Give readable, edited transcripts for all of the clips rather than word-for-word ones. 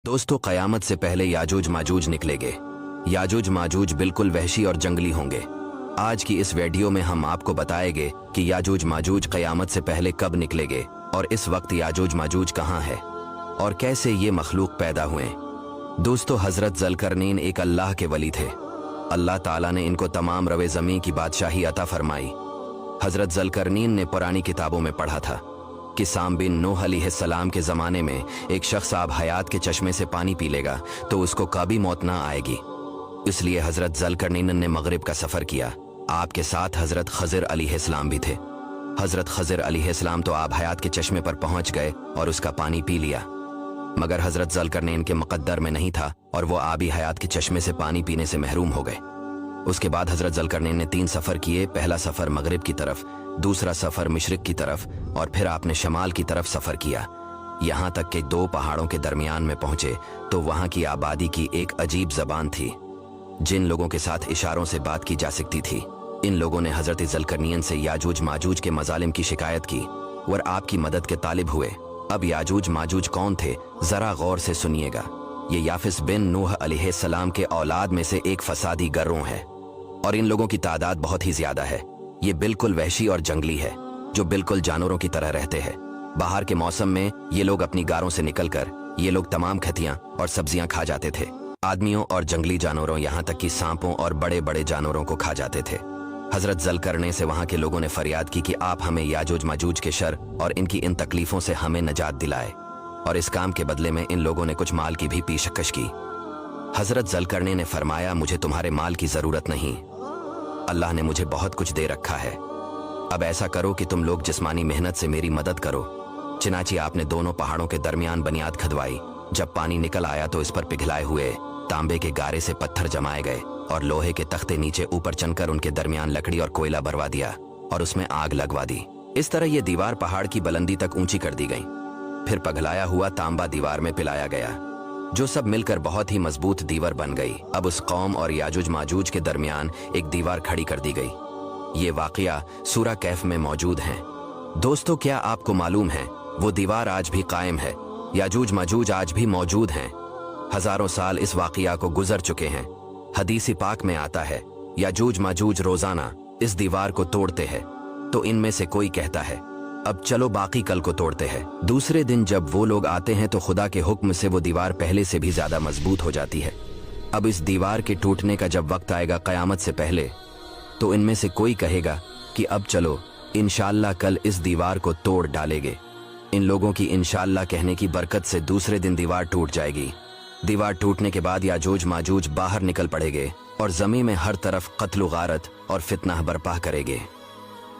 दोस्तों, क़यामत से पहले याजूज माजूज निकलेंगे। याजूज माजूज बिल्कुल वहशी और जंगली होंगे। आज की इस वीडियो में हम आपको बताएंगे कि याजूज माजूज क़यामत से पहले कब निकलेंगे और इस वक्त याजूज माजूज कहाँ है और कैसे ये मखलूक पैदा हुए। दोस्तों, हज़रत ज़ुल्करनैन एक अल्लाह के वली थे। अल्लाह ताला ने इनको तमाम रवे ज़मीन की बादशाही अता फरमाई। हज़रत ज़ुल्करनैन ने पुरानी किताबों में पढ़ा था कि साम बिन नूह अलैहिस्सलाम के ज़माने में एक शख्स आब हयात के चश्मे से पानी पी लेगा तो उसको कभी मौत ना आएगी। इसलिए हज़रत ज़ुल्करनैन ने मगरिब का सफ़र किया। आपके साथ हज़रत खज़िर अलैहिस्सलाम भी थे। हज़रत खज़िर अलैहिस्सलाम तो आब हयात के चश्मे पर पहुंच गए और उसका पानी पी लिया, मगर हज़रत ज़ुल्करनैन के मुक़द्दर में नहीं था और वो आबी हयात के चश्मे से पानी पीने से महरूम हो गए। उसके बाद हज़रत ज़ुल्करनैन ने 3 सफ़र किए। पहला सफ़र मगरिब की तरफ, दूसरा सफ़र मशरिक़ की तरफ और फिर आपने शमाल की तरफ सफ़र किया। यहाँ तक कि 2 पहाड़ों के दरमियान में पहुँचे तो वहाँ की आबादी की एक अजीब ज़बान थी। जिन लोगों के साथ इशारों से बात की जा सकती थी, इन लोगों ने हज़रत ज़ुल्करनैन से याजूज माजूज के मज़ालिम की शिकायत की और आपकी मदद के तालिब हुए। अब याजूज माजूज कौन थे, ज़रा गौर से सुनिएगा। ये याफिस बिन नूह अलैहिस्सलाम के औलाद में से एक फसादी गिरोह है और इन लोगों की तादाद बहुत ही ज़्यादा है। ये बिल्कुल वहशी और जंगली है, जो बिल्कुल जानवरों की तरह रहते हैं। बाहर के मौसम में ये लोग अपनी गारों से निकलकर ये लोग तमाम खतियाँ और सब्जियाँ खा जाते थे। आदमियों और जंगली जानवरों, यहाँ तक कि सांपों और बड़े बड़े जानवरों को खा जाते थे। हज़रत ज़ुल्करनैन से वहाँ के लोगों ने फरियाद की कि आप हमें याजूज माजूज के शर और इनकी इन तकलीफ़ों से हमें निजात दिलाए, और इस काम के बदले में इन लोगों ने कुछ माल की भी पेशकश की। हज़रत ज़ुल्करनैन ने फरमाया, मुझे तुम्हारे माल की ज़रूरत नहीं, अल्लाह ने मुझे बहुत कुछ दे रखा है। अब ऐसा करो कि तुम लोग जिस्मानी मेहनत से मेरी मदद करो। चिनाची आपने दोनों पहाड़ों के दरमियान बुनियाद खदवाई। जब पानी निकल आया तो इस पर पिघलाए हुए तांबे के गारे से पत्थर जमाए गए और लोहे के तख्ते नीचे ऊपर चनकर उनके दरमियान लकड़ी और कोयला भरवा दिया और उसमें आग लगवा दी। इस तरह ये दीवार पहाड़ की बुलंदी तक ऊंची कर दी गई। फिर पिघलाया हुआ तांबा दीवार में पिलाया गया, जो सब मिलकर बहुत ही मजबूत दीवार बन गई। अब उस कौम और याजूज माजूज के दरमियान एक दीवार खड़ी कर दी गई। ये वाकया सूरा कैफ में मौजूद है। दोस्तों, क्या आपको मालूम है वो दीवार आज भी कायम है। याजूज माजूज आज भी मौजूद हैं। हजारों साल इस वाकया को गुजर चुके हैं। हदीस पाक में आता है, याजूज माजूज रोजाना इस दीवार को तोड़ते हैं, तो इनमें से कोई कहता है अब चलो बाकी कल को तोड़ते हैं। दूसरे दिन जब वो लोग आते हैं तो खुदा के हुक्म से वो दीवार पहले से भी ज्यादा मजबूत हो जाती है। अब इस दीवार के टूटने का जब वक्त आएगा क़यामत से पहले, तो इनमें से कोई कहेगा कि अब चलो इंशाअल्लाह कल इस दीवार को तोड़ डालेंगे। इन लोगों की इंशाअल्लाह कहने की बरकत से दूसरे दिन दीवार टूट जाएगी। दीवार टूटने के बाद याजूज माजूज बाहर निकल पड़ेंगे और जमीन में हर तरफ कत्ल गारत और फितना बर्पा करेंगे।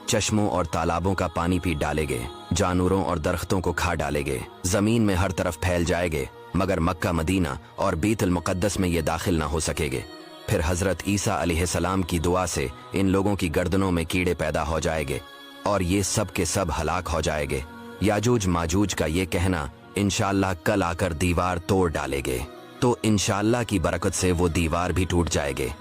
चश्मों और तालाबों का पानी पी डालेंगे, जानवरों और दरख्तों को खा डालेंगे, जमीन में हर तरफ फैल जाएंगे, मगर मक्का, मदीना और बीतुल मुक़द्दस में ये दाखिल ना हो सकेंगे। फिर हज़रत ईसा अलैहिस्सलाम की दुआ से इन लोगों की गर्दनों में कीड़े पैदा हो जाएंगे और ये सब के सब हलाक हो जाएंगे। याजूज माजूज का ये कहना इंशाअल्लाह कल आकर दीवार तोड़ डालेंगे, तो इंशाअल्लाह की बरकत से वो दीवार भी टूट जाएंगे।